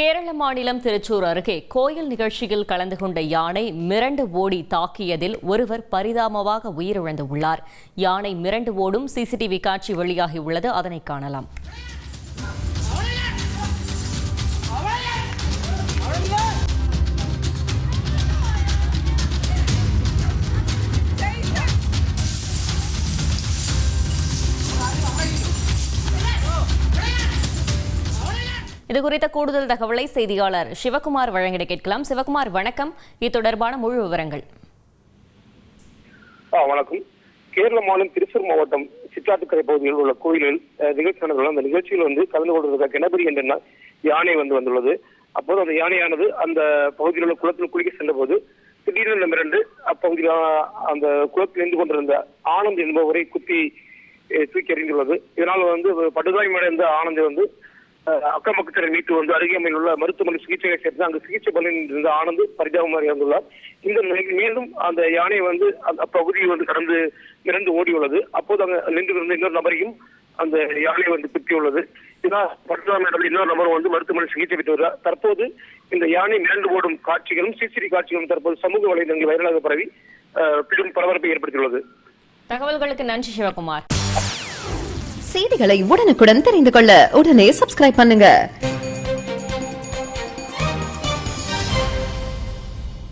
கேரள மாநிலம் திருச்சூர் அருகே கோயில் நிகழ்ச்சியில் கலந்து கொண்ட யானை மிரண்டு ஓடி தாக்கியதில் ஒருவர் பரிதாபமாக உயிரிழந்துள்ளார். யானை மிரண்டு ஓடும் சிசிடிவி காட்சி வெளியாகியுள்ளது. அதனை காணலாம். இதுகுறித்த கூடுதல் தகவலை செய்தியாளர் சிவகுமார் வழங்கிட கேட்கலாம். சிவகுமார், வணக்கம். இது தொடர்பான முழு விவரங்கள். வணக்கம். கேரள மாநிலம் திருச்சூர் மாவட்டம் சிற்றாத்துக்கரை பகுதியில் உள்ள கோயிலில் நிகழ்ச்சி நடந்துள்ள அந்த நிகழ்ச்சியில் கலந்து கொண்டிருந்த கணபதி என்ற யானை வந்துள்ளது. அப்போது அந்த யானையானது அந்த பகுதியில் உள்ள குளத்தில் குளிக்க சென்ற போது திடீரென மிரண்டு அப்பகுதியில் அந்த குளத்தில் நின்று கொண்டிருந்த ஆனந்த் என்பவரை குத்தி தூக்கி எறிந்துள்ளது. இதனால் படுகாயமடைந்த ஆனந்த் அக்கம் பக்கத்தினை மீட்டு அருகாமையில் உள்ள மருத்துவமனை சிகிச்சையை சேர்த்து அங்கு சிகிச்சை பலனில் இருந்த ஆனந்த் பரிதாபமாக இறந்துள்ளார். இந்த நிலையில் மீண்டும் அந்த யானை அப்பகுதியை கடந்து மிரண்டு ஓடியுள்ளது. அப்போது அங்கு நின்றிருந்த இன்னொரு நபரையும் அந்த யானை குத்தியுள்ளது. இதனால் பரிதாபம் இன்னொரு நபரும் மருத்துவமனை சிகிச்சை பெற்று வருகிறார். தற்போது இந்த யானை மிரண்டு ஓடும் காட்சிகளும் சிசிடிவி காட்சிகளும் தற்போது சமூக வலைதளங்களில் வைரலாக பரவி பெரும் பரபரப்பை ஏற்படுத்தியுள்ளது. தகவல்களுக்கு நன்றி சிவகுமார். செய்திகளை உடனுக்குடன் தெரிந்து கொள்ள உடனே சப்ஸ்கிரைப் பண்ணுங்க.